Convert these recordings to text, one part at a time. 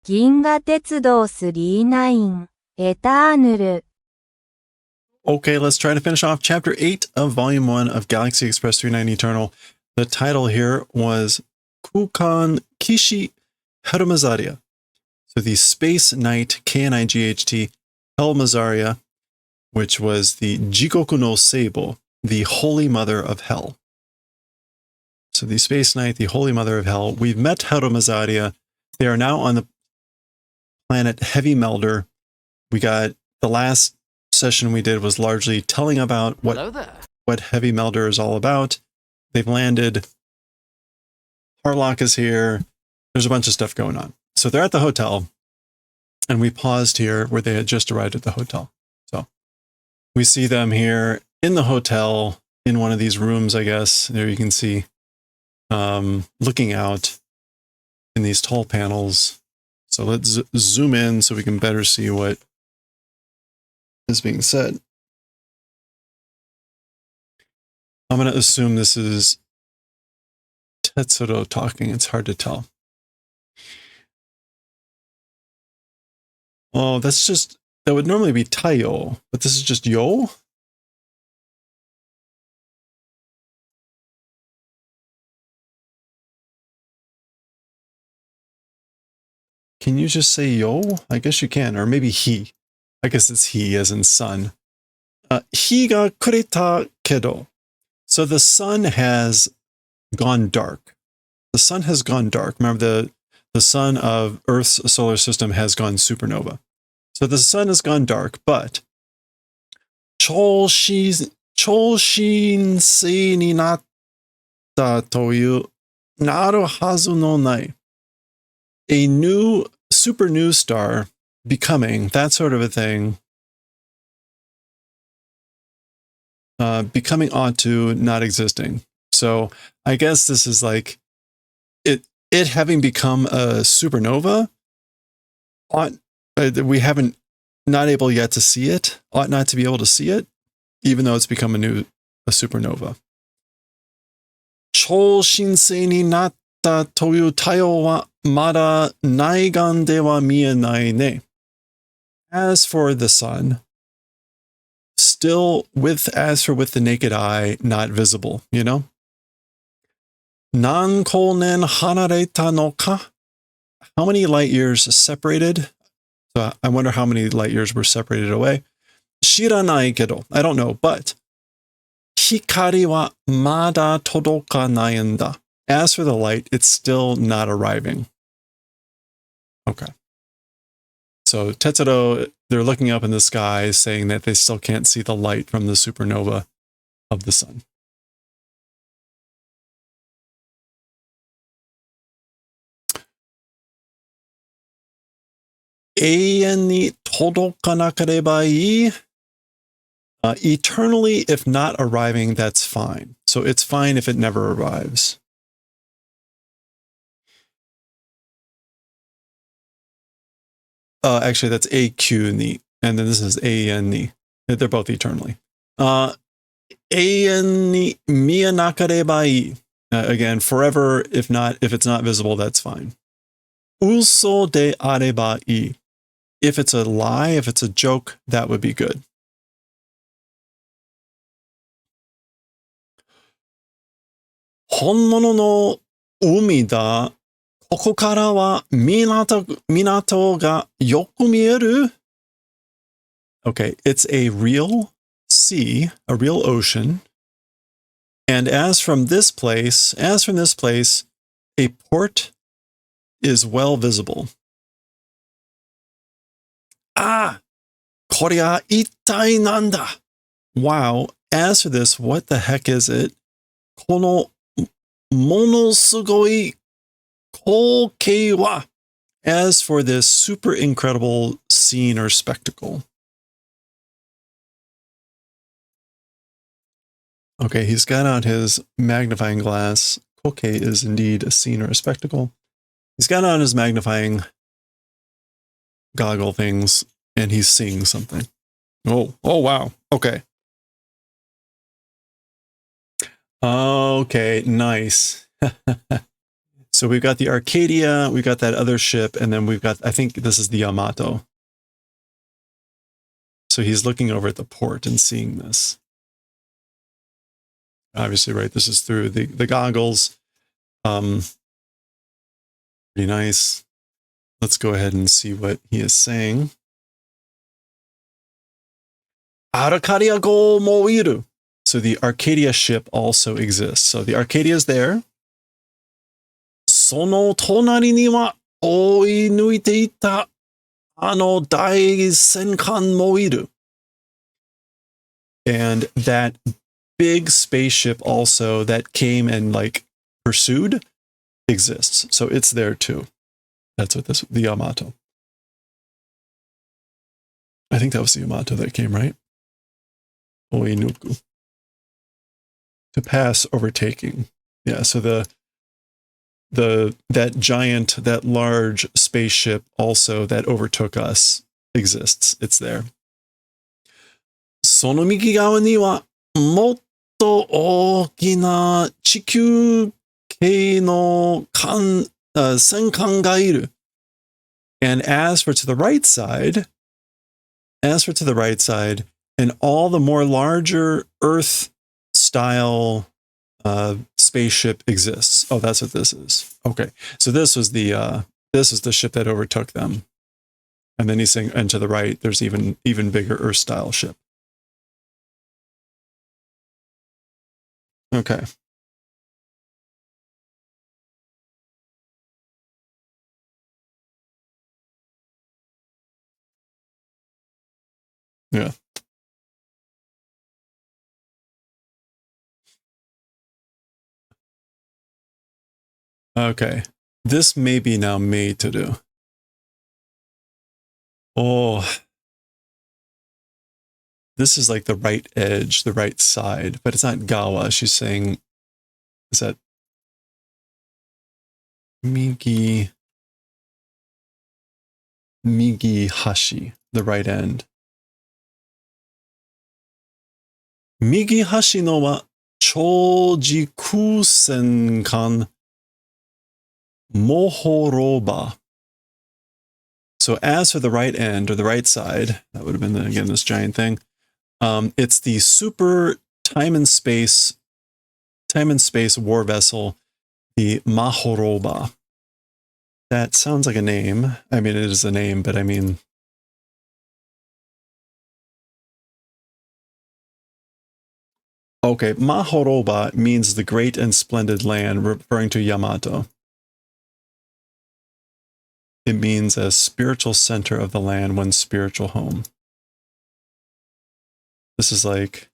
銀河鉄道39エターヌル Okay, let's try to finish off Chapter 8 of Volume 1 of Galaxy Express 39 Eternal. The title here was Kukan Kishi Hermazaria. So the Space Knight, K-N-I-G-H-T, Helmazaria, which was the Jikoku no Seibo, the Holy Mother of Hell. So the Space Knight, the Holy Mother of Hell. We've met Hermazaria. They are now on the planet Heavy Melder. We got the last session we did was largely telling about what Heavy Melder is all about. They've landed. Harlock is here. There's a bunch of stuff going on. So they're at the hotel, and we paused here where they had just arrived at the hotel. So we see them here in the hotel in one of these rooms, I guess. There you can see looking out in these tall panels. So let's zoom in so we can better see what is being said. I'm going to assume this is Tetsuro talking. It's hard to tell. Oh, that would normally be Taiyo, but this is just Yo? Can you just say Yo? I guess you can, or maybe he. I guess it's he as in sun. Hi ga kureta kedo. So the sun has gone dark. The sun has gone dark. Remember, the sun of Earth's solar system has gone supernova. So the sun has gone dark, but chōshinsei ni natta toyu naru hazu no nai. A new super new star becoming, that sort of a thing, becoming onto not existing. So I guess this is like it having become a supernova. We haven't not able yet to see it. Ought not to be able to see it, even though it's become a supernova. Chōshinsei ni natta toyu taiyo wa mada naigan de wa mienai ne. As for the sun, still with the naked eye, not visible, you know? Nan konen hanareta no ka? How many light years separated? So I wonder how many light years were separated away. Shiranai kedo. I don't know, but hikari wa mada todokanai en da. As for the light, it's still not arriving. Okay. So Tetsuro, they're looking up in the sky saying that they still can't see the light from the supernova of the sun. Eien ni todokanakareばいい. Eternally, if not arriving, that's fine. So it's fine if it never arrives. Actually, that's AQ ni, and then this is AN ni. They're both eternally. Eien ni mienakareばいい. Again, forever, if it's not visible, that's fine. Uso de areばいい. If it's a lie, if it's a joke, that would be good. Honmono no umi da. Koko kara wa minato ga yoku mieru. Okay, it's a real sea, a real ocean. And as from this place, a port is well visible. Ah! Korea ittai nanda. Wow. As for this, what the heck is it? Kono monosugoi koukei wa. As for this super incredible scene or spectacle. Okay, he's got out his magnifying glass. Koukei is indeed a scene or a spectacle. He's got on his magnifying goggle things, and he's seeing something. Oh, wow. Okay. Okay, nice. So we've got the Arcadia, we've got that other ship, and then we've got, I think this is the Yamato. So he's looking over at the port and seeing this. Obviously, right, this is through the goggles. Pretty nice. Let's go ahead and see what he is saying. Arcadia go moiru. So the Arcadia ship also exists. So the Arcadia is there. Sono tonari ni wa oinuite ita ano dai senkan moiru. And that big spaceship also that came and like pursued exists. So it's there too. That's what the Yamato. I think that was the Yamato that came, right? Oinuku. To pass, overtaking. Yeah, so that giant, that large spaceship also that overtook us exists. It's there. Sono migi gawa ni wa motto okina chikyū kei no senkan ga iru. And as for to the right side, and all the more larger Earth style spaceship exists. Oh, that's what this is. Okay, so this was the ship that overtook them, and then he's saying, and to the right, there's even bigger Earth style ship. Okay. Yeah. Okay. This may be now made to do. Oh, this is like the right edge, the right side, but it's not gawa. She's saying, is that migi hashi, the right end. Migi hashi no wa chojiku senkan mohoroba. So as for the right end or the right side, that would have been again this giant thing. It's the super time and space war vessel, the Mahoroba. That sounds like a name. I mean, it is a name, but I mean, okay, Mahoroba means the great and splendid land, referring to Yamato. It means a spiritual center of the land, one's spiritual home. This is like,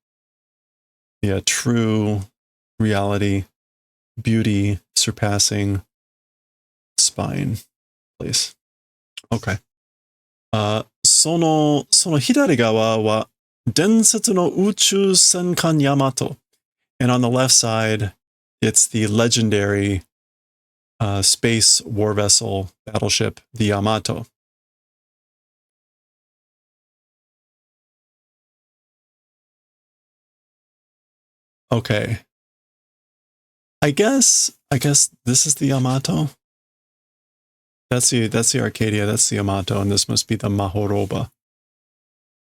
yeah, true reality, beauty, surpassing spine place. Okay. その左側は伝説の宇宙戦艦ヤマト. And on the left side, it's the legendary space war vessel battleship, the Yamato. Okay. I guess this is the Yamato. That's the Arcadia, that's the Yamato, and this must be the Mahoroba.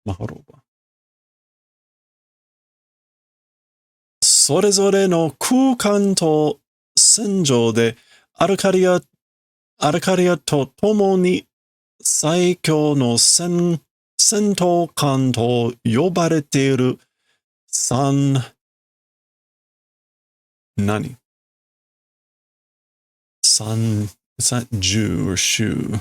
Mahoroba. それぞれの空間と戦場でアルカリアと共に最強の戦闘艦と呼ばれている何? It's not Jew or shoe.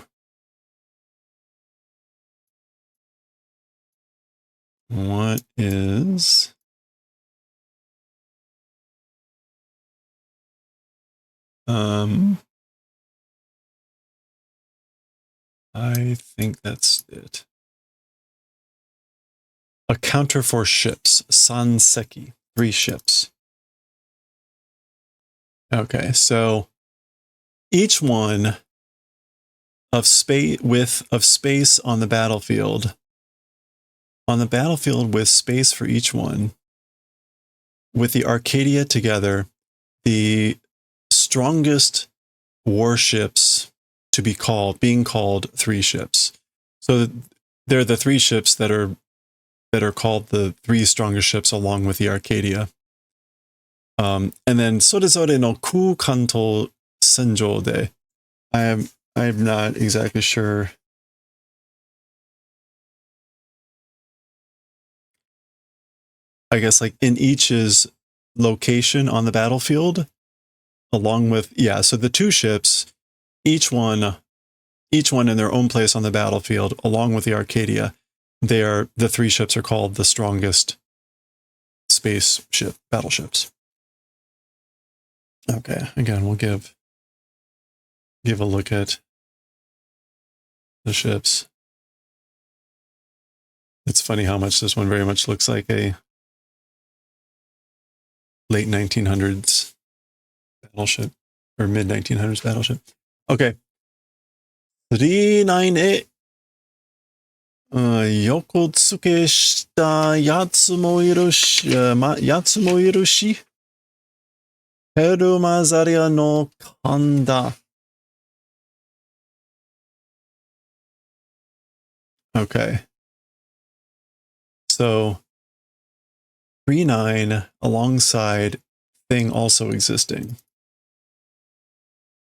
What is... I think that's it. A counter for ships. Sanseki. 3 ships. Okay, so each one of space on the battlefield. On the battlefield with space for each one. With the Arcadia together, the strongest warships to be being called three ships. So they're the three ships that are called the three strongest ships along with the Arcadia. And then sorezore no kukan to senjou de. I'm not exactly sure. I guess like in each's location on the battlefield, along with so the two ships, each one in their own place on the battlefield, along with the Arcadia, the three ships are called the strongest spaceship battleships. Okay, again, we'll give a look at the ships. It's funny how much this one very much looks like a late 1900s battleship or mid 1900s battleship. Okay. 39へ横付けしたやつもいるし、ヘルマザリアの勘だ。Okay. So 39 alongside thing also existing.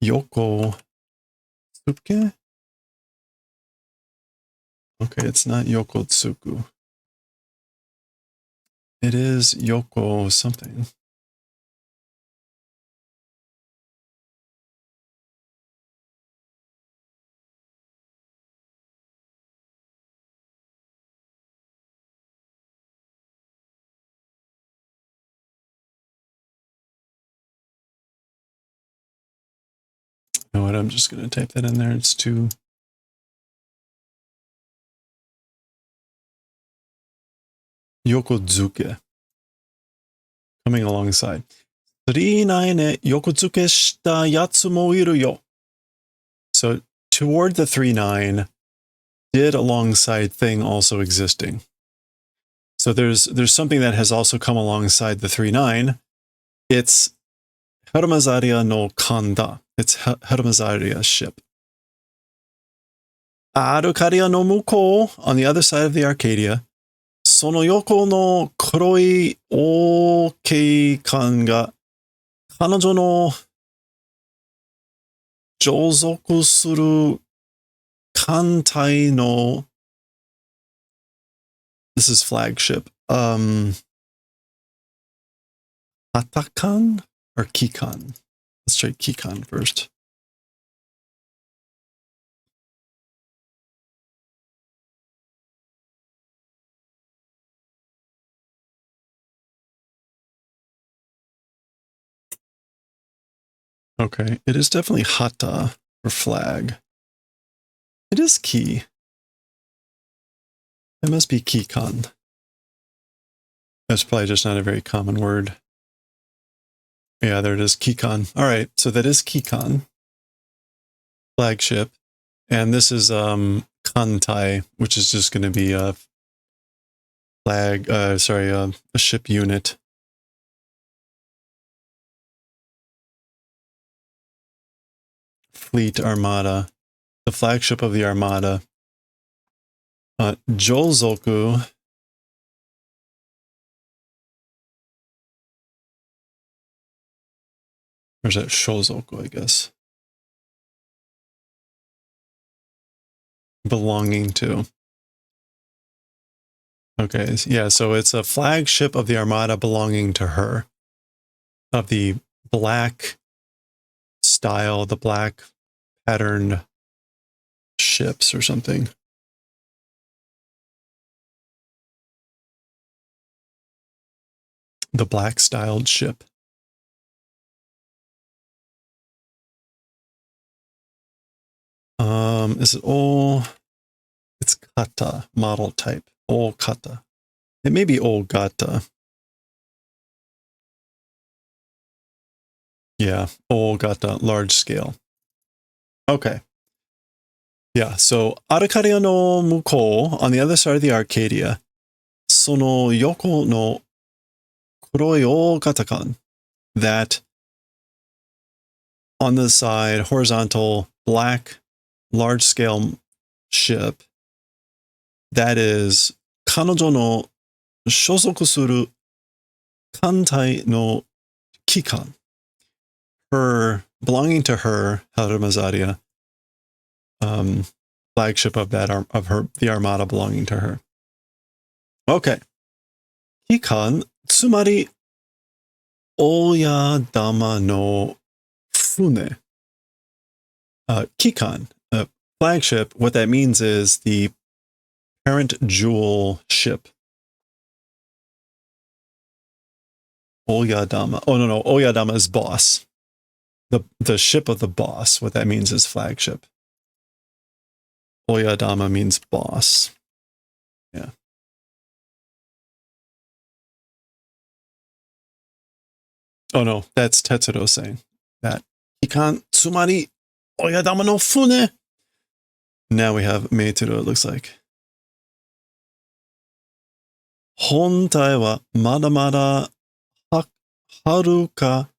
Yoko Tsuke? Okay, it's not Yoko Tsuku. It is Yoko something. You know what? I'm just going to type that in there. It's too. Yokozuke. Coming alongside. 39へ横付けしたやつもいるよ. So toward the 39 did alongside thing also existing. So there's something that has also come alongside the 39. It's Hermazaria no Kanda. It's Hermazaria's ship. Arcadia no Muko, on the other side of the Arcadia, その横の黒い大きい缶が彼女の乗属する艦隊の This is flagship. Hatakan or Kikan? Let's try Kikan first. Okay, it is definitely hata or flag. It is ki. It must be kikan. That's probably just not a very common word. Yeah, there it is, kikan. All right, so that is kikan, flagship, and this is kantai, which is just going to be a flag. A ship unit. Fleet Armada, the flagship of the Armada. Jozoku. Or is that Shozoku, I guess? Belonging to. Okay, yeah, so it's a flagship of the Armada belonging to her. Of the black style, the black patterned ships or something. The black styled ship. Is it all? It's kata, model type. All kata. It may be all gata. Yeah, all gata, large scale. Okay. Yeah, so Arcadia no Muko, on the other side of the Arcadia, sono yoko no kuroi o katakan, that on the side, horizontal, black, large-scale ship. That is 彼女の所属する艦隊の機関. Her, belonging to her, Harumazaria, flagship of the armada belonging to her. Okay. 機関、つまり、親玉の船. Kikan, flagship, what that means is the parent jewel ship. Oyadama. Oh, no. Oyadama is boss. The ship of the boss. What that means is flagship. Oyadama means boss. Yeah. Oh, no. That's Tetsuro saying that. Kikan, tsumari, oyadama no fune. Now we have Meituro, it looks like. 本体はまだまだはるか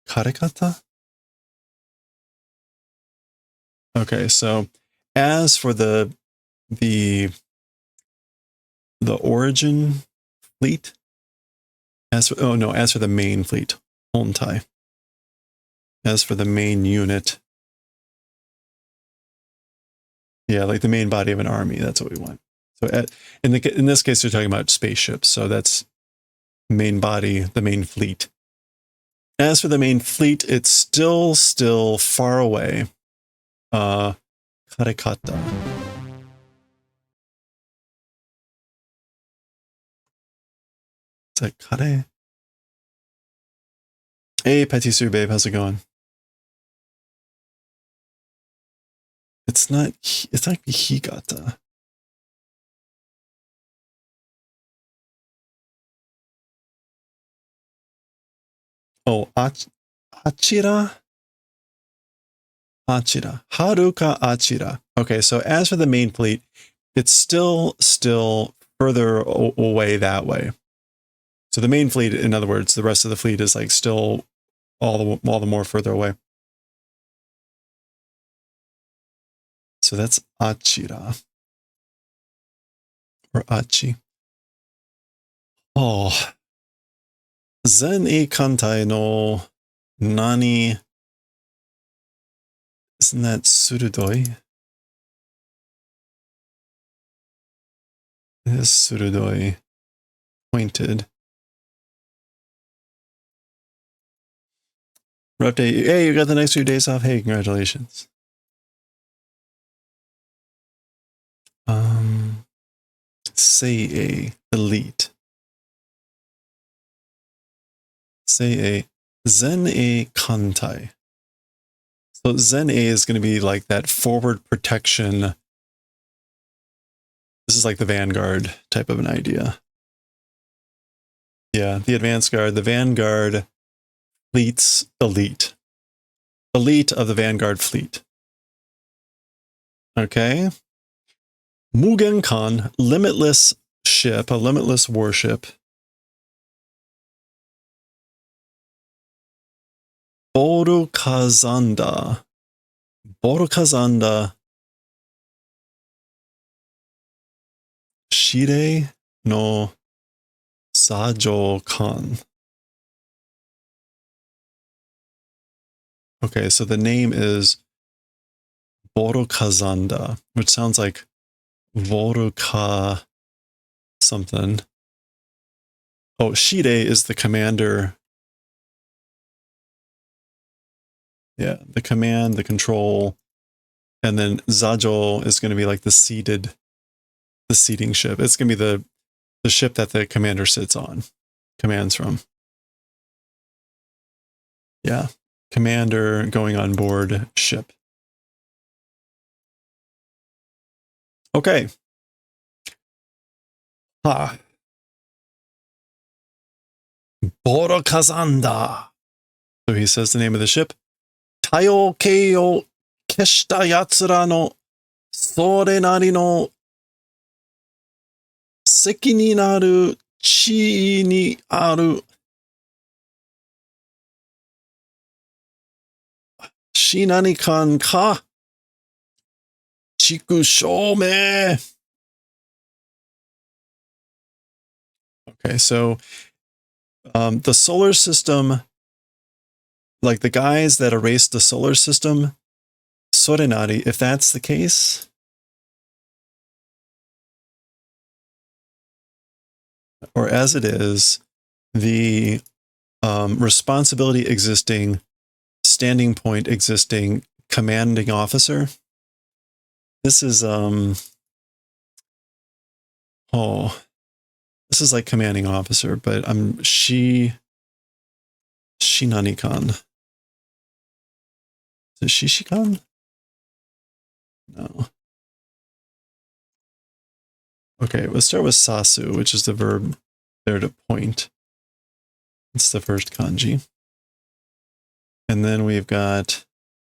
枯れ方? Okay, so as for the origin fleet, as for the main fleet, Hontai. As for the main unit, yeah, like the main body of an army, that's what we want. So in this case, they're talking about spaceships, so that's main body, the main fleet. As for the main fleet, it's still far away. Karekata. Is that kare? Hey, Petit Sue, babe, how's it going? It's not higata. Oh, achira? Achira. Haruka Achira. Okay, so as for the main fleet, it's still further away that way. So the main fleet, in other words, the rest of the fleet is like still all the more further away. So that's Achira. Or Achi. Oh. Zen e kantai no nani. Isn't that surudoi? It is surudoi. Pointed. Update. Hey, you got the next few days off. Hey, congratulations. Say a elite. Say a Zen a kantai. So Zen A is going to be like that forward protection. This is like the Vanguard type of an idea. Yeah, the advanced guard, the Vanguard fleet's elite. Elite of the Vanguard fleet. Okay. Mugenkan, limitless ship, a limitless warship. Borukazanda. Shire no Sajo Kan. Okay, so the name is Borukazanda, which sounds like Voruka something. Oh, Shire is the commander. Yeah, the command, the control. And then Zajo is going to be like the seating ship. It's going to be the ship that the commander sits on, commands from. Yeah, commander going on board ship. Okay. Borokazanda. So he says the name of the ship. Tayo kei keshita yatsura no sore nari no 席になる地にあるし何かんか畜生め Okay, so the solar system, like the guys that erased the solar system, Sorenari, if that's the case, or as it is, the responsibility existing, standing point existing, commanding officer. This is this is like commanding officer, but Shinanikan. Is it Shishikan? No. Okay, let's start with sasu, which is the verb there to point. It's the first kanji. And then we've got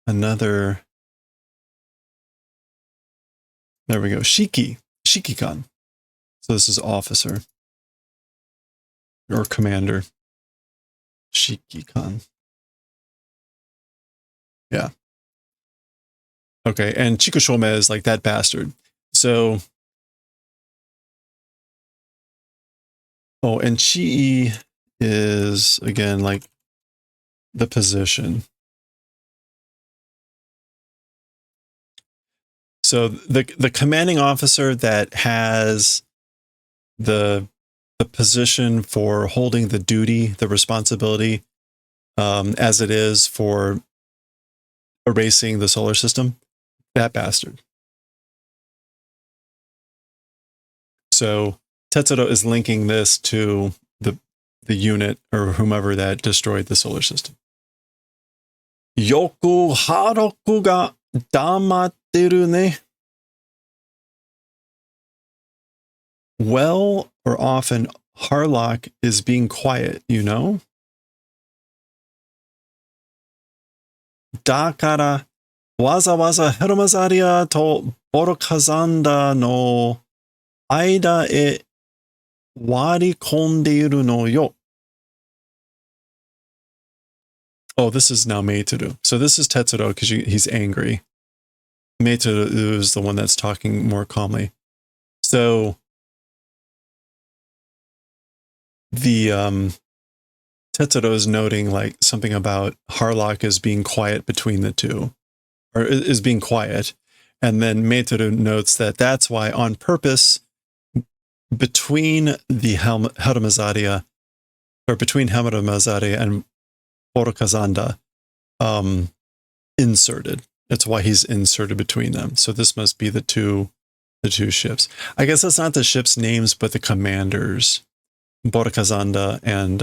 another. There we go. Shikikan. So this is officer or commander. Shikikan. Yeah. Okay, and Chikushome is like that bastard. So, and Chi is again like the position. So the commanding officer that has the position for holding the duty, the responsibility, as it is for erasing the solar system, that bastard. So Tetsuro is linking this to the unit or whomever that destroyed the solar system. Yoku haroku ga damatteru ne. Well, or often, Harlock is being quiet, you know? Dakara, waza waza heromazaria to borokazanda no aida e warikondeiru no yo. Oh, this is now Meitoru. So this is Tetsuro because he's angry. Meitoru is the one that's talking more calmly. So the Tetsuro is noting like something about Harlock is being quiet between the two, or is being quiet. And then Meitoru notes that that's why on purpose between the Helmazaria, or between Helmazaria and Borokazanda, inserted. That's why he's inserted between them. So this must be the two ships. I guess that's not the ships' names, but the commanders. Borokazanda and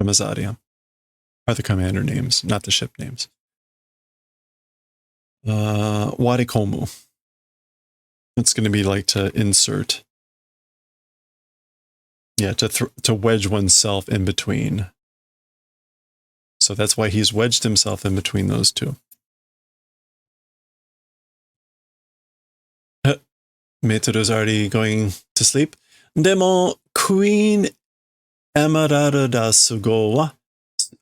Helmazaria are the commander names, not the ship names. Warikomu. It's going to be like to insert. Yeah, to wedge oneself in between. So that's why he's wedged himself in between those two. Meitoru's already going to sleep. Demo, Queen Emeralda Sugo wa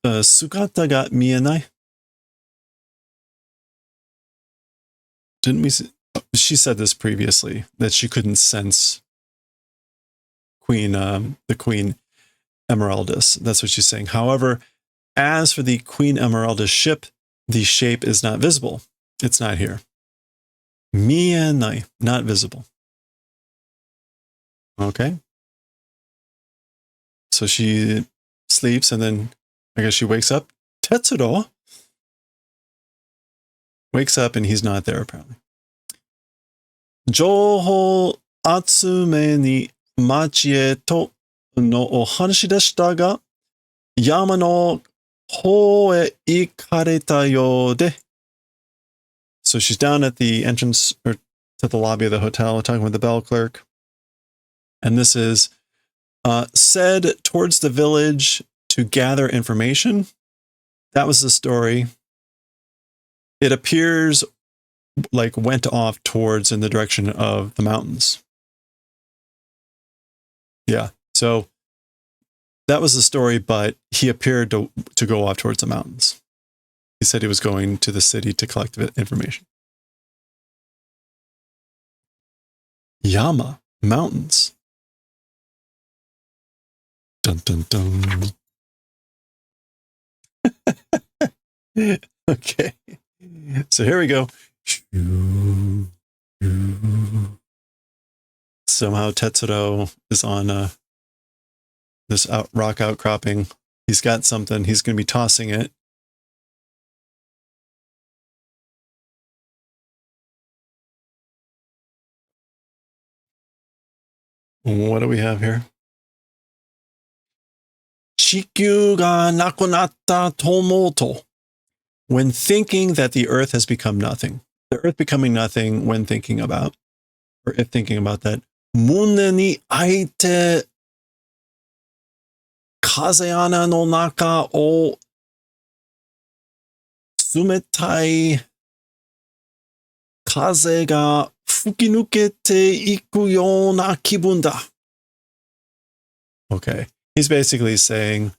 sugata ga mienai. Didn't we see? She said this previously, that she couldn't sense the Queen Emeraldus. That's what she's saying. However, as for the Queen Emeraldus ship, the shape is not visible. It's not here. Mienai, not visible. Okay. So she sleeps and then I guess she wakes up. Tetsuro wakes up and he's not there apparently. Jouhou atsume ni machi e to no o hanashi deshita ga yama no hou e ikareta you de. So she's down at the entrance or to the lobby of the hotel talking with the bell clerk. And this is said towards the village to gather information. That was the story. It appears like went off towards in the direction of the mountains. Yeah. So that was the story, but he appeared to go off towards the mountains. He said he was going to the city to collect information. Yama, mountains. Dun dun dun. Okay. So here we go. Somehow Tetsuro is on this rock outcropping. He's got something. He's going to be tossing it. What do we have here? Chikyu ga nakunatta tomoto. When thinking that the earth has become nothing. The earth becoming nothing when thinking about, or if thinking about that. Mune ni aite kazeana no naka o tsumetai kaze ga fukinukete iku you na kibun da. Okay. He's basically saying,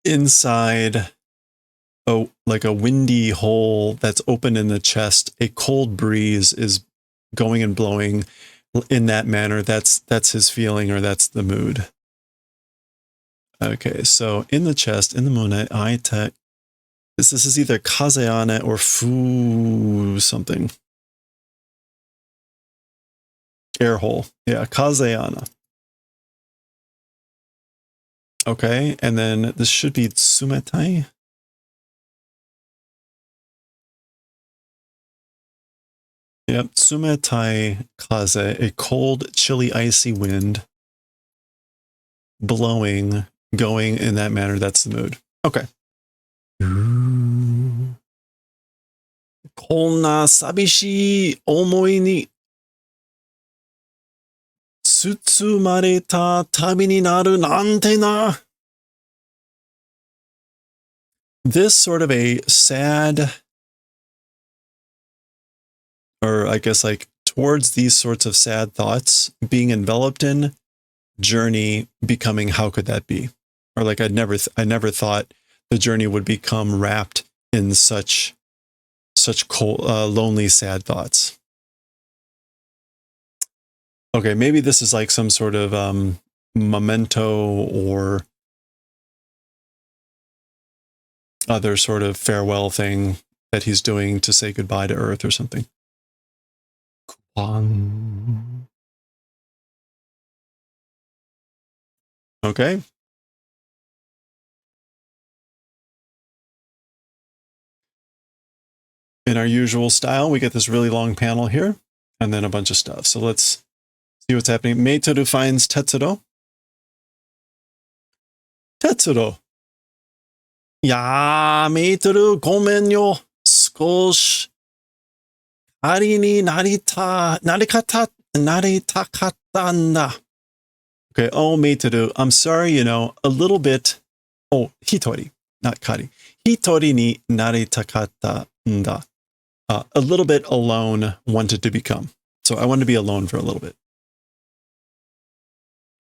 inside like a windy hole that's open in the chest, a cold breeze is going and blowing in that manner. That's his feeling, or that's the mood. Okay, so in the chest, in the moon, this is either kazeane or fu something. Air hole. Yeah, kazeana. Okay, and then this should be tsumetai. Yep, tsumetai kaze, a cold, chilly, icy wind blowing, going in that manner. That's the mood. Okay. Konna sabishii omoi ni tsutsumareta tabi ni naru nante na. This sort of a sad, or I guess like towards these sorts of sad thoughts being enveloped in journey becoming, how could that be? Or like I never thought the journey would become wrapped in such cold, lonely, sad thoughts. Okay, maybe this is like some sort of memento or other sort of farewell thing that he's doing to say goodbye to Earth or something. Okay. In our usual style, we get this really long panel here, and then a bunch of stuff. So let's see what's happening. Meitoru finds Tetsuro. Tetsuro. Ya, Meitoru, gomen yo. Skosh. Ari ni naritakatta nda. Okay, oh, Meitoru, I'm sorry, a little bit. Oh, Hitori, not Kari. Hitori ni naritakatta nda. A little bit alone wanted to become. So I wanted to be alone for a little bit.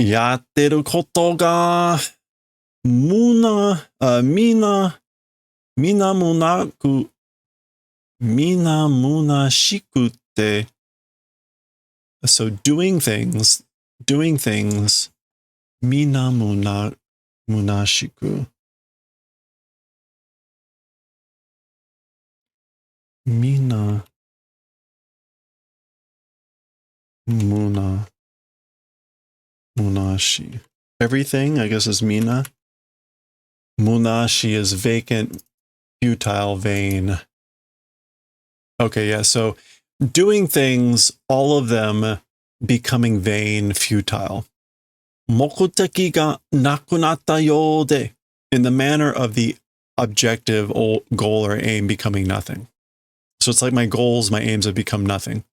Yatteru koto ga minamunashikute. So doing things, minamunashiku. Mina munashi. Everything, I guess, is mina. Munashi is vacant, futile, vain. Okay, yeah, so doing things, all of them becoming vain, futile. Mokuteki ga nakunatta yode, in the manner of the objective goal or aim becoming nothing. So it's like my goals, my aims have become nothing.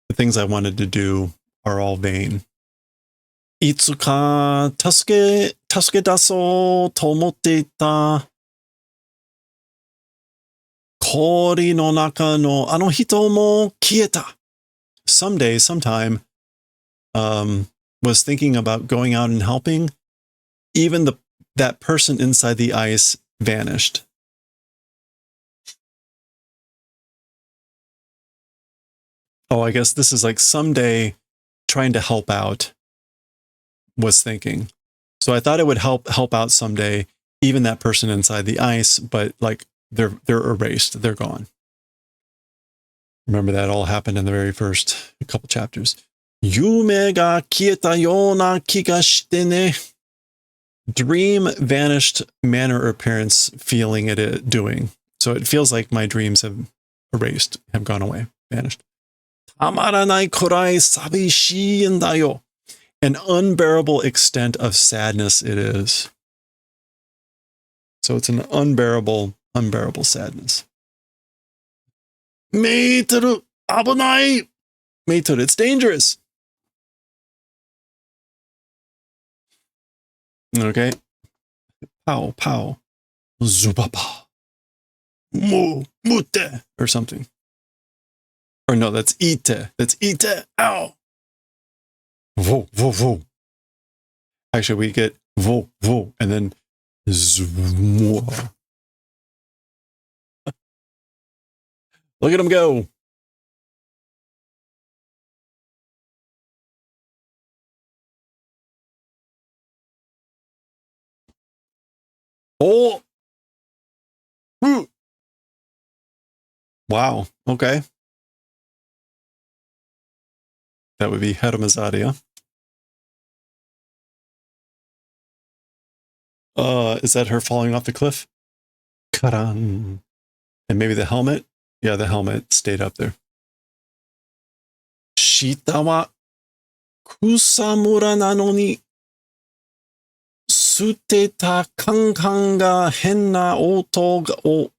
The things I wanted to do are all vain. Itsuka tasuke daso to omotte ita kori no naka no ano hito mo kieta. someday, sometime, was thinking about going out and helping, even that person inside the ice vanished. Oh, I guess this is like someday trying to help out was thinking. So I thought it would help out someday, even that person inside the ice, but like they're erased, they're gone. Remember that all happened in the very first couple chapters. Yume ga kieta yona kiga shite ne. Dream, vanished, manner or appearance, feeling it doing. So it feels like my dreams have erased, have gone away, vanished. Tamaranai kurai sabishii en da yo. An unbearable extent of sadness it is. So it's an unbearable sadness. Meiteru, abunai. Meiteru, it's dangerous. Okay. Pow, pow. Zubapa. Mute. Or something. Or no, that's ite. That's ite. Ow. Vo, vo, vo. Actually, we get vo, vo, and then zwmwa. Look at him go. Oh. Ooh. Wow. Okay. That would be Hermazadia. Is that her falling off the cliff? Karan. And maybe the helmet? Yeah, the helmet stayed up there. Shita wa kusamura nano ni suteta kankan ga henna oto o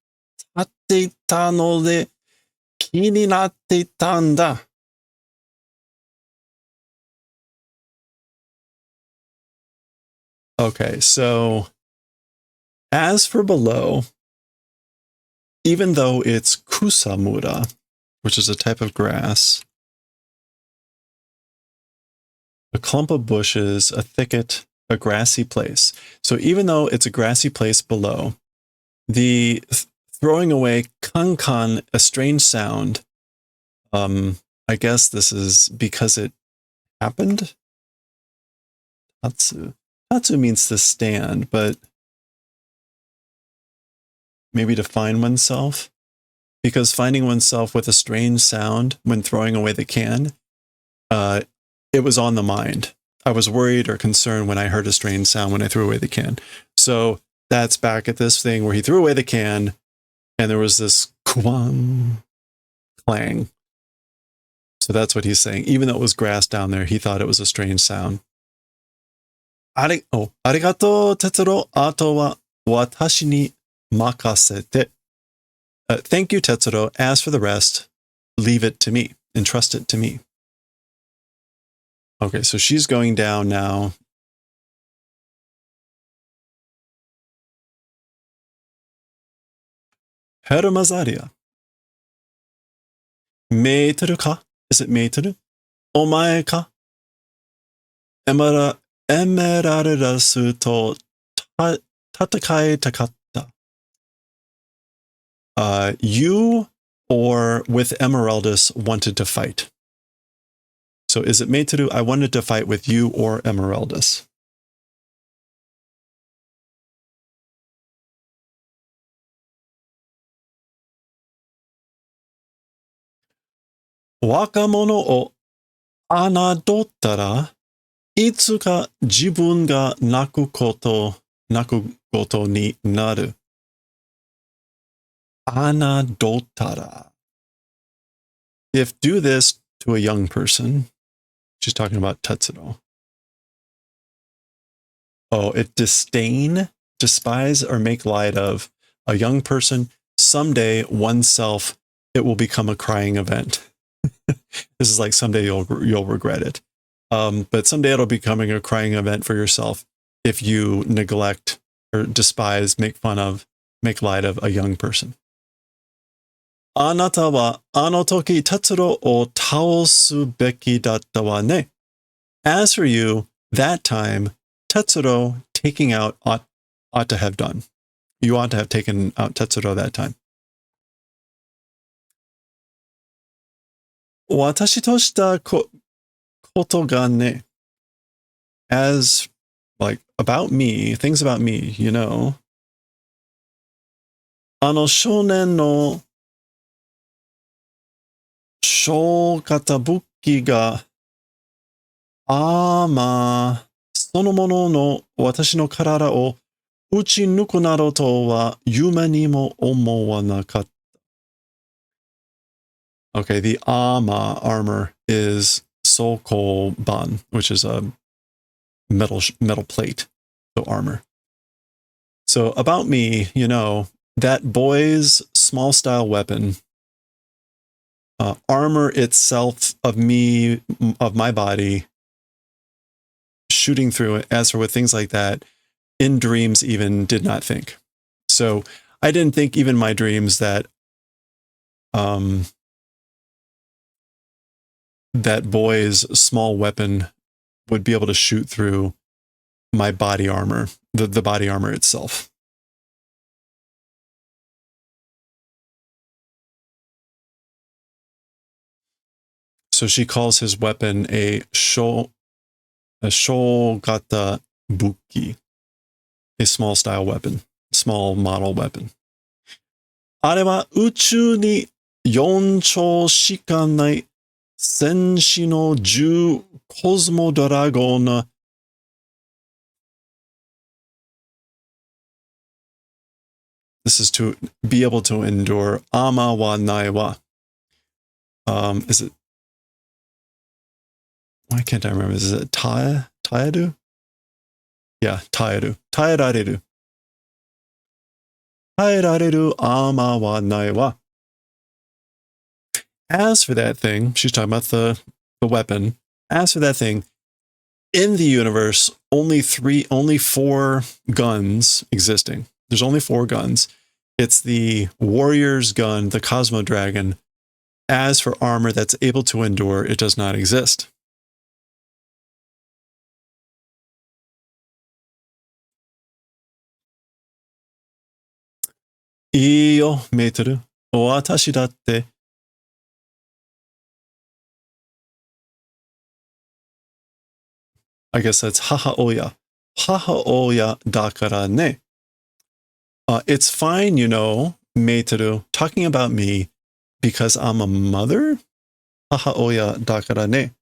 tatte ita no de ki ni natte ita n da. Okay, so as for below, even though it's kusamura, which is a type of grass, a clump of bushes, a thicket, a grassy place. So even though it's a grassy place below, the throwing away kankan, a strange sound, I guess this is because it happened. Tatsu. Tatsu means to stand, but maybe to find oneself. Because finding oneself with a strange sound when throwing away the can, it was on the mind. I was worried or concerned when I heard a strange sound when I threw away the can. So that's back at this thing where he threw away the can and there was this kwang clang. So that's what he's saying. Even though it was grass down there, he thought it was a strange sound. Arigato, Tetsuro. Ato wa watashi ni makasete. Thank you, Tetsuro. As for the rest, leave it to me. Entrust it to me. Okay, so she's going down now. Hermazaria. Meiteru ka? Is it meiteru? Omae ka? Emerarasu to tatakai takatta. You or with Emeraldus wanted to fight. So is it meiteru? I wanted to fight with you or Emeraldus. Wakamono o anadottara, itsu ka jibun ga naku goto ni naru. Anadottara. If do this to a young person, she's talking about Tetsuro. Oh, it disdain, despise, or make light of a young person. Someday, oneself, it will become a crying event. This is like someday you'll regret it. But someday it'll become a crying event for yourself if you neglect or despise, make fun of, make light of a young person. あなたはあの時哲郎を倒すべきだったわね. As for you, that time, Tetsuro taking out ought to have done. You ought to have taken out Tetsuro that time. 私としたことがね, as like about me, things about me, you know. あの少年の小型武器がそのものの私の体を打ち抜くなどとは夢にも思わなかった. Okay, the armor is sokoban, which is a metal plate, so armor. So about me, you know, that boy's small style weapon, armor itself of me, of my body, shooting through it, as for with things like that, in dreams even did not think. So I didn't think even my dreams that that boy's small weapon would be able to shoot through my body armor, the body armor itself. So she calls his weapon a shogata buki, a small style weapon, small model weapon. あれは宇宙に4兆しかない戦士の銃コスモドラゴン This is to be able to endure ama wa nai wa. Is it? Why can't I remember? Is it taeru? Yeah, taeru. Taerareru. Taerareru ama wa nai wa. As for that thing, she's talking about the weapon. As for that thing, in the universe, only 4 guns existing. There's only 4 guns. It's the warrior's gun, the Cosmo Dragon. As for armor that's able to endure, it does not exist. Iyo meteru, watashi datte. I guess that's haha oya. Haha oya dakara ne. It's fine, you know, meteru, talking about me because I'm a mother? Haha oya dakara ne.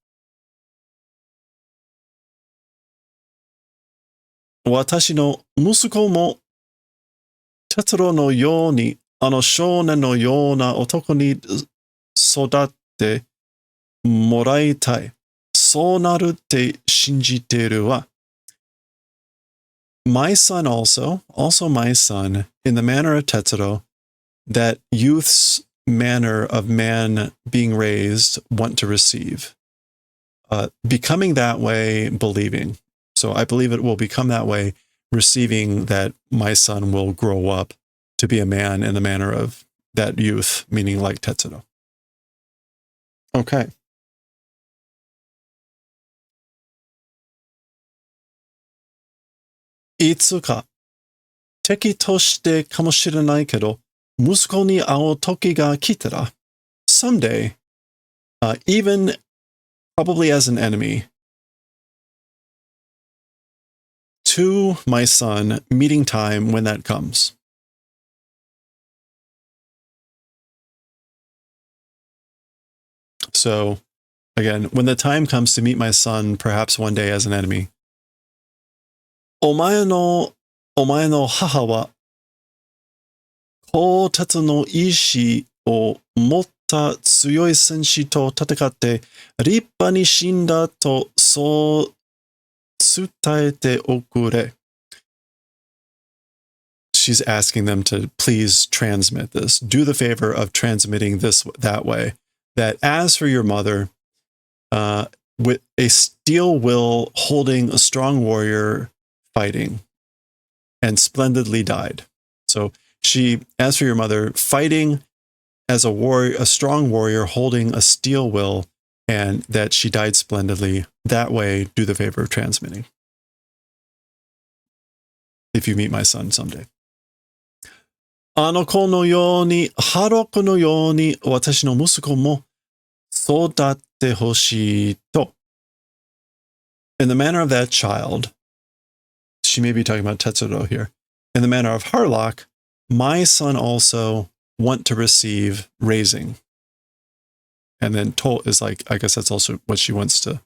私の息子も哲郎のようにあの少年のような男に育ってもらいたい。そうなるって信じてるわ。My son also my son, in the manner of Tetsuro, that youth's manner of man being raised want to receive. Becoming that way, believing. So I believe it will become that way, receiving that my son will grow up to be a man in the manner of that youth, meaning like Tetsuro. Okay. いつか敵としてかもしれないけど、息子に会う時が来たら、someday, even probably as an enemy, to my son, meeting time when that comes. So, again, when the time comes to meet my son, perhaps one day as an enemy, お前の母は、鋼鉄の意志を持った強い戦士と戦って立派に死んだとそう伝えておくれ. She's asking them to please transmit this. Do the favor of transmitting this that way. That as for your mother, with a steel will holding a strong warrior fighting and splendidly died. So she, as for your mother, fighting as a warrior, a strong warrior holding a steel will, and that she died splendidly. That way, do the favor of transmitting. If you meet my son someday. あの子のように、ハロコのように、私の息子も育ってほしいと。In the manner of that child, she may be talking about Tetsuro here. In the manner of Harlock, my son also want to receive raising. And then to is like, I guess that's also what she wants to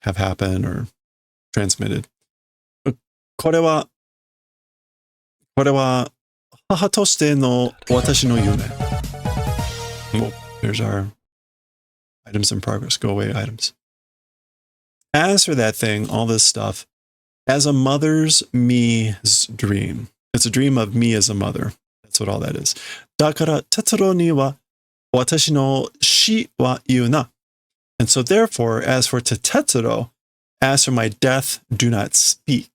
have happen or transmitted. これは母としての私の夢。Well, there's our items in progress. Go away items. As for that thing, all this stuff, as a mother's me's dream. It's a dream of me as a mother. That's what all that is. だから、Tetsuroには私の死は言うな. And so therefore, as for Tetsuro, as for my death, do not speak.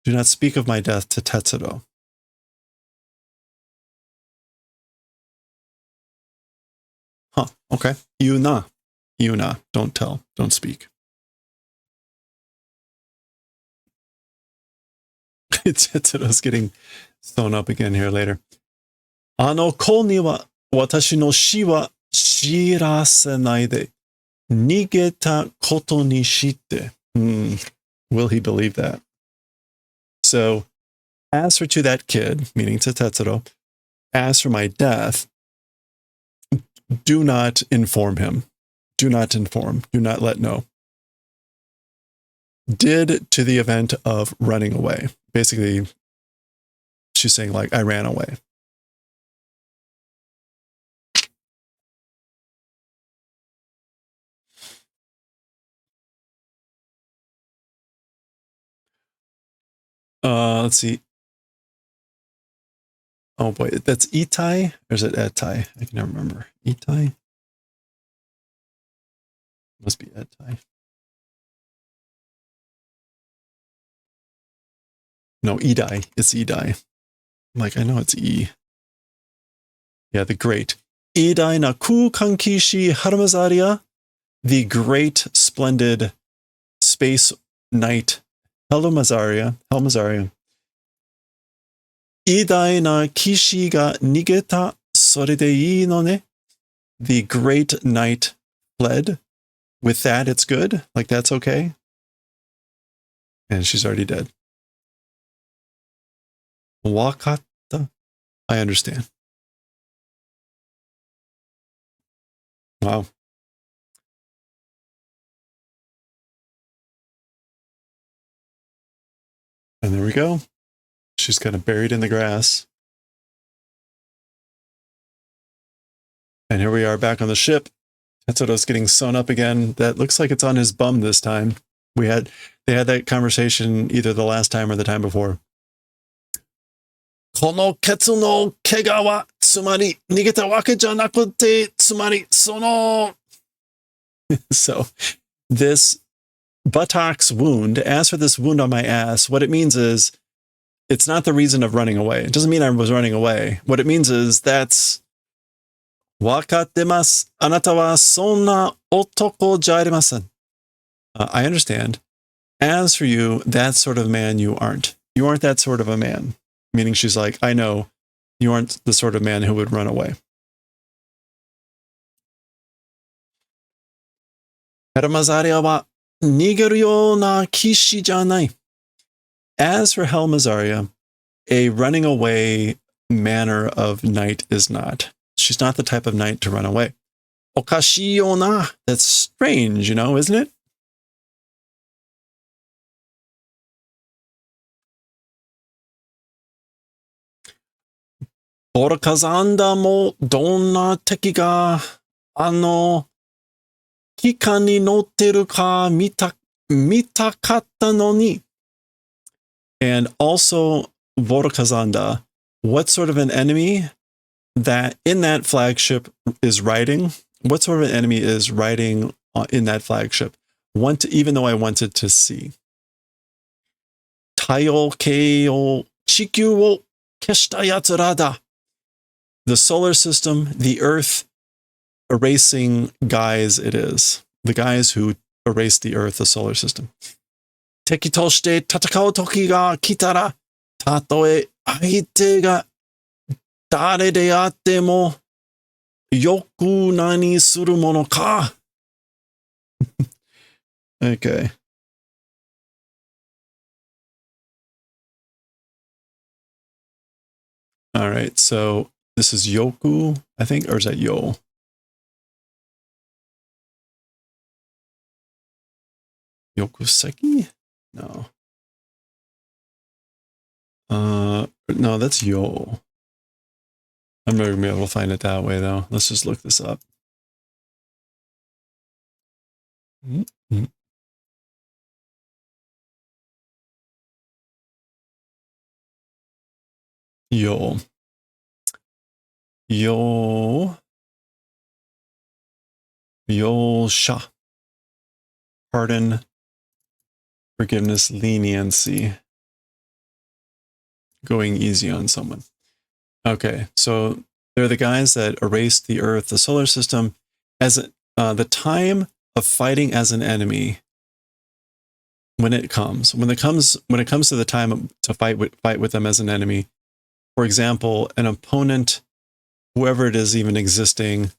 Do not speak of my death to Tetsuro. Huh, okay. Yuna. Don't tell. Don't speak. Tetsuro's getting sewn up again here later. あの子には私の死は知らせないで逃げたことにして。Will he believe that? So, as for to that kid, meaning to Tetsuro, as for my death, do not inform him. Do not inform. Do not let know. Did to the event of running away. Basically, she's saying like, I ran away. Let's see. Oh boy, that's Itai or is it Etai? I can never remember. Itai? Must be Etai. No, Idai. It's Idai. I'm like, I know it's E. Yeah, the great. Idai na ku kankishi haramazaria. The great, splendid space knight Helmazaria. Idai na kishi ga nigeta sore de ii no ne. The great knight fled. With that, it's good. Like, that's okay. And she's already dead. Wakatta. I understand. Wow. And there we go. She's kind of buried in the grass. And here we are back on the ship. Tetsuro's getting sewn up again. That looks like it's on his bum this time. They had that conversation either the last time or the time before. このケツの怪我はつまり逃げたわけじゃなくてつまりその So this buttocks wound, as for this wound on my ass, what it means is it's not the reason of running away. It doesn't mean I was running away. What it means is that's わかってます。あなたはそんな男じゃありません。I understand. As for you, that sort of man you aren't. You aren't that sort of a man. Meaning she's like, I know you aren't the sort of man who would run away. Helmazaria wa nigeru you na kishi ja nai. As for Helmazaria, a running away manner of knight is not. She's not the type of knight to run away. Okashi yo na. That's strange, isn't it? Orkazanda mo donna teki ga kika ni notteru ka mitakatta no ni. And also Vorokazanda, what sort of an enemy that in that flagship is riding? What sort of an enemy is riding in that flagship? Even though I wanted to see. Taiyo kei o chikyu wo keshita yatsura da. the solar system, the Earth, erasing guys it is. The guys who erased the Earth, the solar system. 敵として戦う時が来たら、たとえ相手が誰であっても、よく何するものか。Okay. All right, so this is yoku, I think, or is that yo? Yokuseki? No. No, that's yo. I'm not gonna be able to find it that way though. Let's just look this up. Yo. Yo. Yosha. Pardon, forgiveness, leniency. Going easy on someone. Okay, so they're the guys that erased the Earth, the solar system, as the time of fighting as an enemy. When it comes to the time to fight with them as an enemy. For example, an opponent, whoever it is even existing,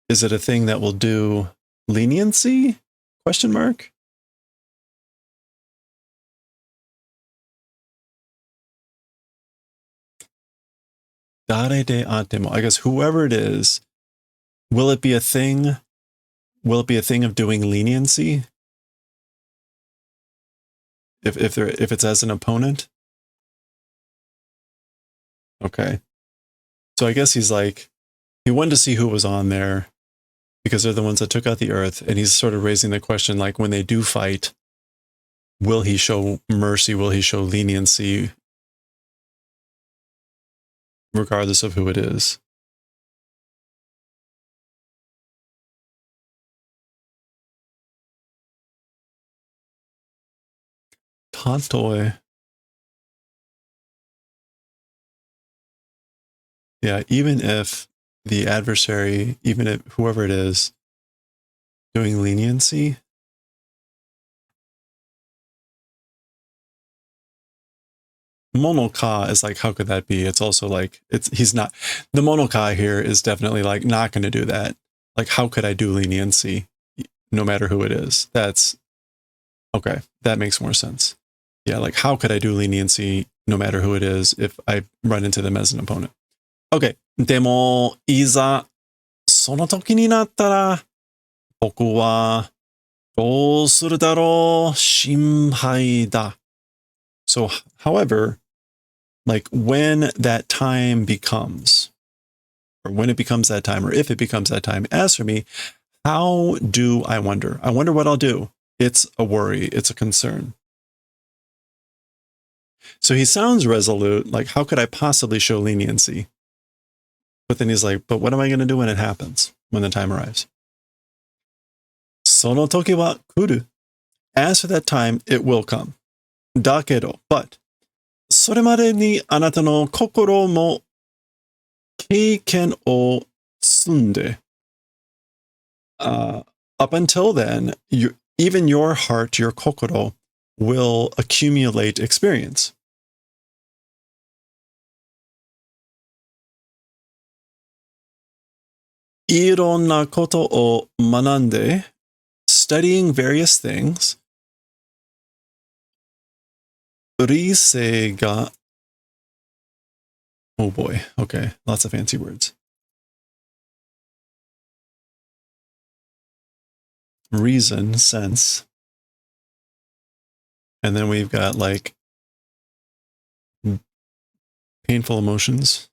is it a thing that will do leniency? Question mark. Dare de atemo. I guess whoever it is, will it be a thing? Will it be a thing of doing leniency? If it's as an opponent? Okay. So I guess he's like, he wanted to see who was on there because they're the ones that took out the Earth, and he's sort of raising the question, like, when they do fight, will he show mercy? Will he show leniency? Regardless of who it is. Tantoi. Yeah, even if the adversary, even if whoever it is, doing leniency. Monoka is like, how could that be? It's also like, he's not, the Monoka here is definitely like not going to do that. Like, how could I do leniency no matter who it is? That's, okay, that makes more sense. Yeah, like, how could I do leniency no matter who it is if I run into them as an opponent? Okay, でも、いざ、その時になったら、僕は、どうするだろう、心配だ。So, however, like when that time becomes, or when it becomes that time, or if it becomes that time, as for me, how do I wonder? I wonder what I'll do. It's a worry. It's a concern. So he sounds resolute, like, how could I possibly show leniency? But then he's like, but what am I going to do when it happens, when the time arrives? その時は来る. As for that time, it will come. だけど, but, それまでにあなたの心も経験を積んで, up until then, even your heart, your kokoro, will accumulate experience. いろんなことを学んで, studying various things, 理性が, oh boy, okay, lots of fancy words. Reason, sense. And then we've got like painful emotions.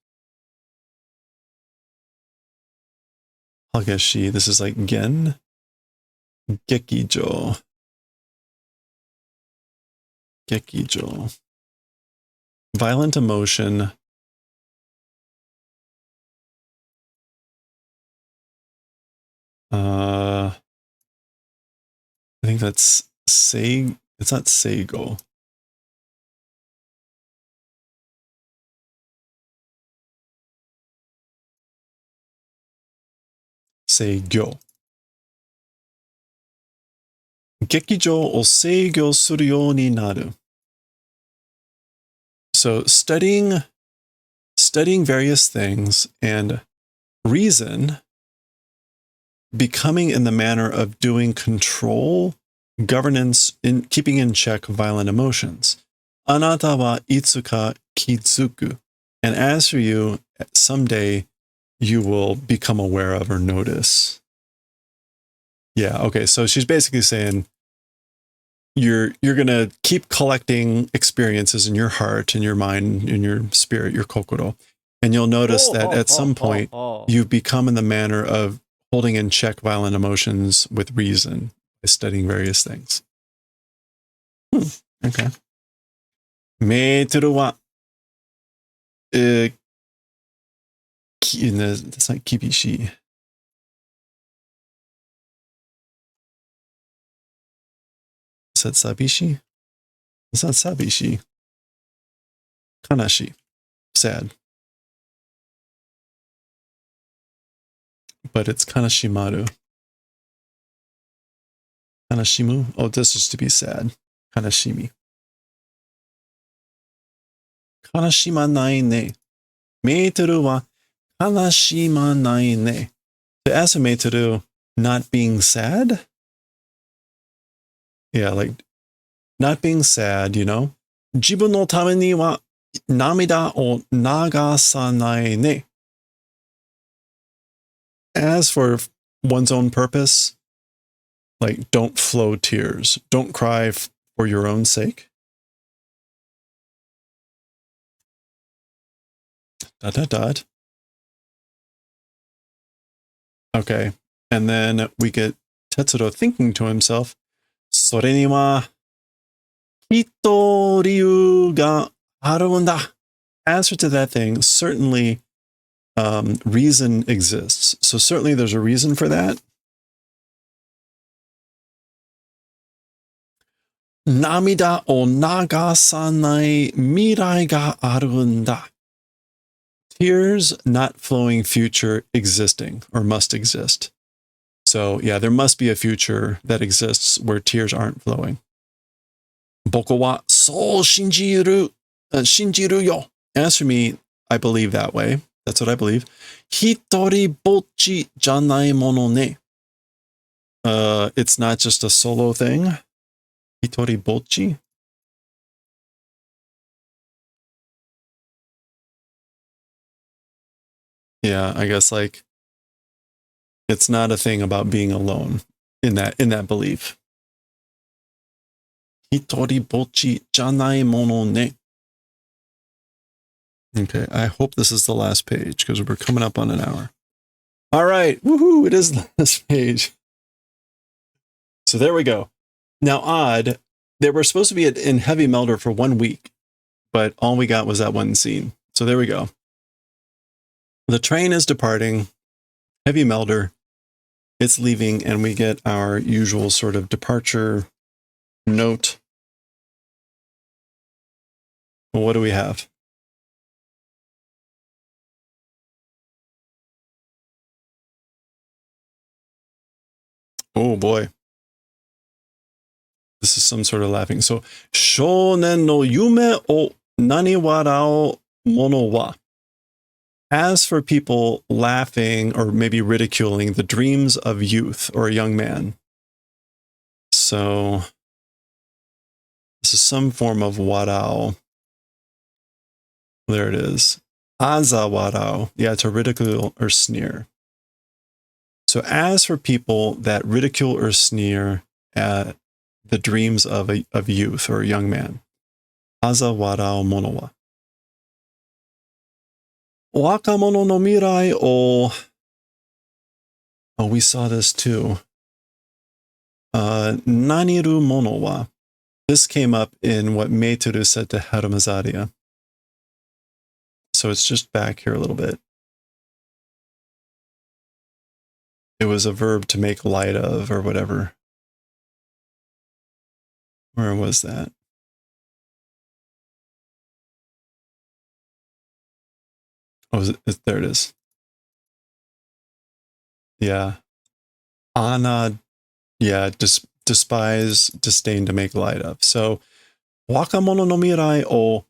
Hageshi, this is like gen. Gekijo. Gekijo. Violent emotion. I think that's it's not Seigo. 制御。劇場を制御するようになる。So studying various things and reason, becoming in the manner of doing control, governance, in keeping in check violent emotions. あなたはいつか気づく. And as for you, someday you will become aware of or notice. Yeah, okay. So she's basically saying you're gonna keep collecting experiences in your heart, in your mind, in your spirit, your kokoro. And you'll notice that at some point you become in the manner of holding in check violent emotions with reason by studying various things. Okay. メートルは、that's not 厳しい。Is that sabishi? It's not sabishi. Kanashi. Sad. But it's kanashimaru. Kanashimu? Oh, this is to be sad. Kanashimi. Kanashimanai ne. Meitoru wa kanashimanai ne. So as for Meitoru not being sad? Yeah, like not being sad, you know? Jibun no tame ni wa namida o nagasanai ne. As for one's own purpose, like don't flow tears. Don't cry for your own sake. Dot, dot, dot. Okay. And then we get Tetsuro thinking to himself, それにはきっと理由があるんだ. Answer to that thing, certainly reason exists. So certainly there's a reason for that. 涙を流さない未来があるんだ. Tears not flowing future existing or must exist. So yeah, there must be a future that exists where tears aren't flowing. 僕はそう信じるよ. As for me, I believe that way. That's what I believe. 一人ぼっちじゃないものね. It's not just a solo thing. 一人ぼっち? Yeah, I guess like it's not a thing about being alone in that belief. 一人ぼっちじゃないものね. Okay, I hope this is the last page because we're coming up on an hour. All right, woohoo, it is the last page. So there we go. Now, odd, they were supposed to be in Heavy Melder for 1 week, but all we got was that one scene. So there we go. The train is departing. Heavy Melder. It's leaving, and we get our usual sort of departure note. Well, what do we have? Oh boy. This is some sort of laughing. So, 少年の夢を何笑う者は? As for people laughing or maybe ridiculing the dreams of youth or a young man. So, this is some form of warao. There it is. Aza warao. Yeah, to ridicule or sneer. So, as for people that ridicule or sneer at the dreams of youth or a young man. Aza warao mono wa. Wakamono no mirai o. Oh, we saw this too. Naniru mono wa. This came up in what Meitoru said to Harumazaria. So it's just back here a little bit. It was a verb to make light of or whatever. Where was that? Oh, there it is. Yeah. Ana, yeah, despise, disdain, to make light of. So, wakamono no mirai o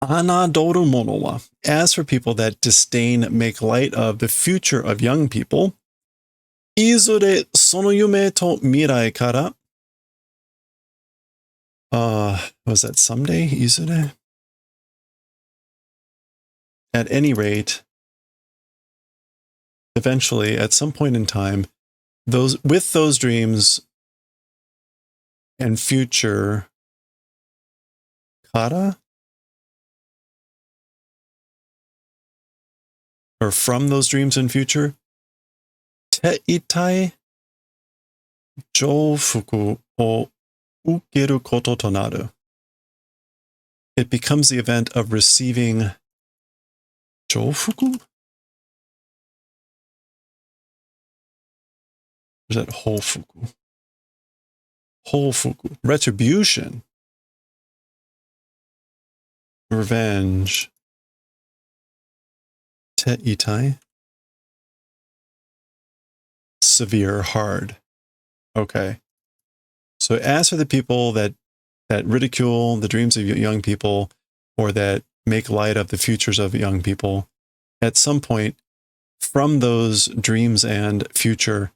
anadoru mono wa. As for people that disdain, make light of the future of young people, izure sono yume to mirai kara. Was that someday? Izure? At any rate, eventually, at some point in time, those dreams and future kara, or from those dreams and future, te itai joufuku o ukeru koto to naru. It becomes the event of receiving joufuku? Or is that hofuku? Hofuku. Retribution. Revenge. Te itai. Severe, hard. Okay. So as for the people that ridicule the dreams of young people, or that make light of the futures of young people, at some point from those dreams and future,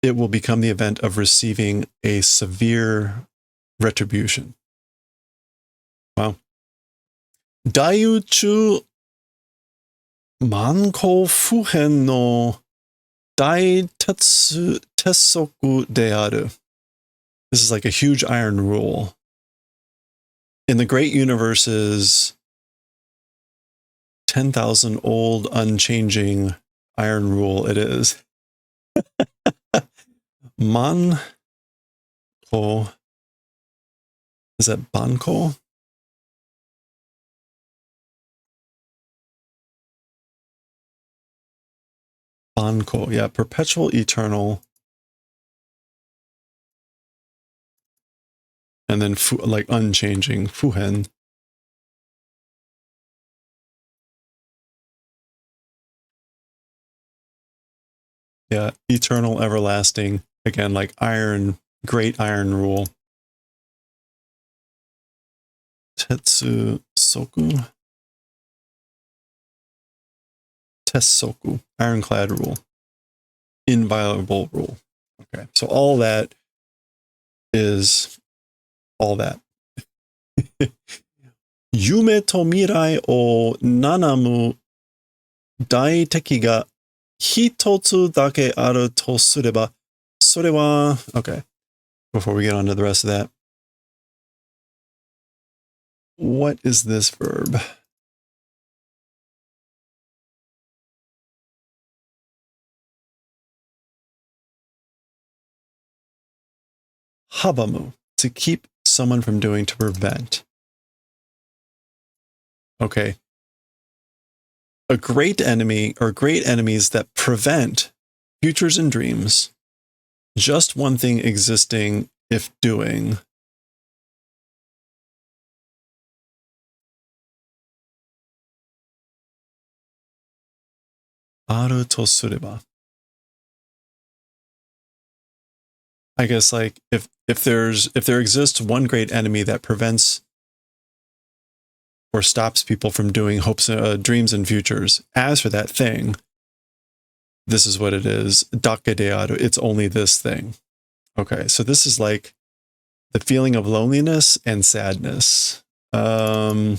it will become the event of receiving a severe retribution. Wow. Daiuchu manko fuhen no dai tessoku de aru. This is like a huge iron rule. In the great universe's 10,000 old unchanging iron rule, it is Manko. Is that Banko? Banko, yeah, perpetual, eternal. And then like unchanging, Fuhen. Yeah, eternal, everlasting. Again, like iron, great iron rule. Tetsu Soku. Tessoku, ironclad rule. Inviolable rule. Okay, so all that is all that. Yume to mirai o nanamu dai teki ga hitotsu dake aru to sureba, sore wa... Okay, before we get on to the rest of that. What is this verb? Habamu, to keep someone from doing, to prevent. Okay. A great enemy, or great enemies that prevent futures and dreams, just one thing existing if doing. Aru to sureba. I guess like if there exists one great enemy that prevents or stops people from doing hopes, dreams, and futures, as for that thing, this is what it is. Dake de aru. It's only this thing. Okay, so this is like the feeling of loneliness and sadness. What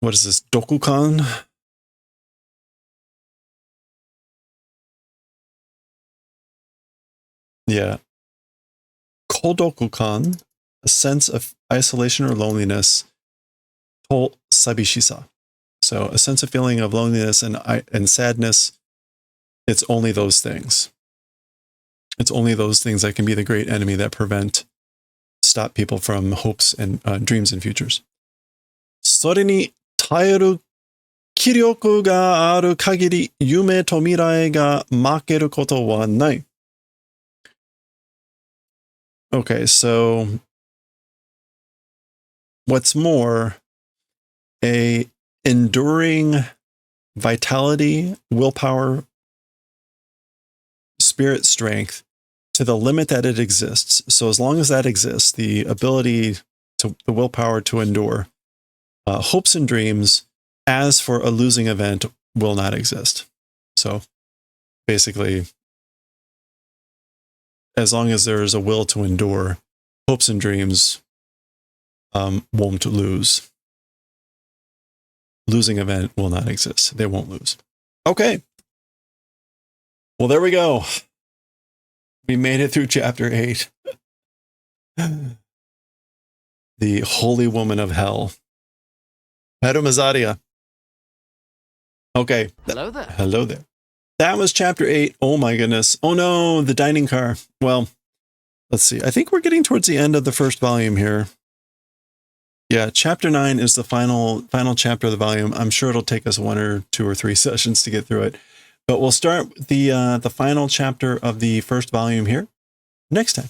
is this? Dokukan? Yeah. Kodokukan, a sense of isolation or loneliness. To sabishisa. So a sense of feeling of loneliness and sadness. It's only those things. It's only those things that can be the great enemy that stop people from hopes and dreams and futures. それに耐える気力がある限り、夢と未来が負けることはない。Okay, so what's more, a enduring vitality, willpower, spirit strength to the limit that it exists. So as long as that exists, the ability to the willpower to endure, hopes and dreams, as for a losing event, will not exist. So basically, as long as there is a will to endure, hopes and dreams won't lose. Losing event will not exist. They won't lose. Okay. Well, there we go. We made it through chapter 8. The Holy Woman of Hell. Harumazaria. Okay. Hello there. Hello there. That was chapter 8. Oh my goodness. Oh no, the dining car. Well, let's see. I think we're getting towards the end of the first volume here. Yeah, chapter 9 is the final chapter of the volume. I'm sure it'll take us 1 or 2 or 3 sessions to get through it. But we'll start the final chapter of the first volume here next time.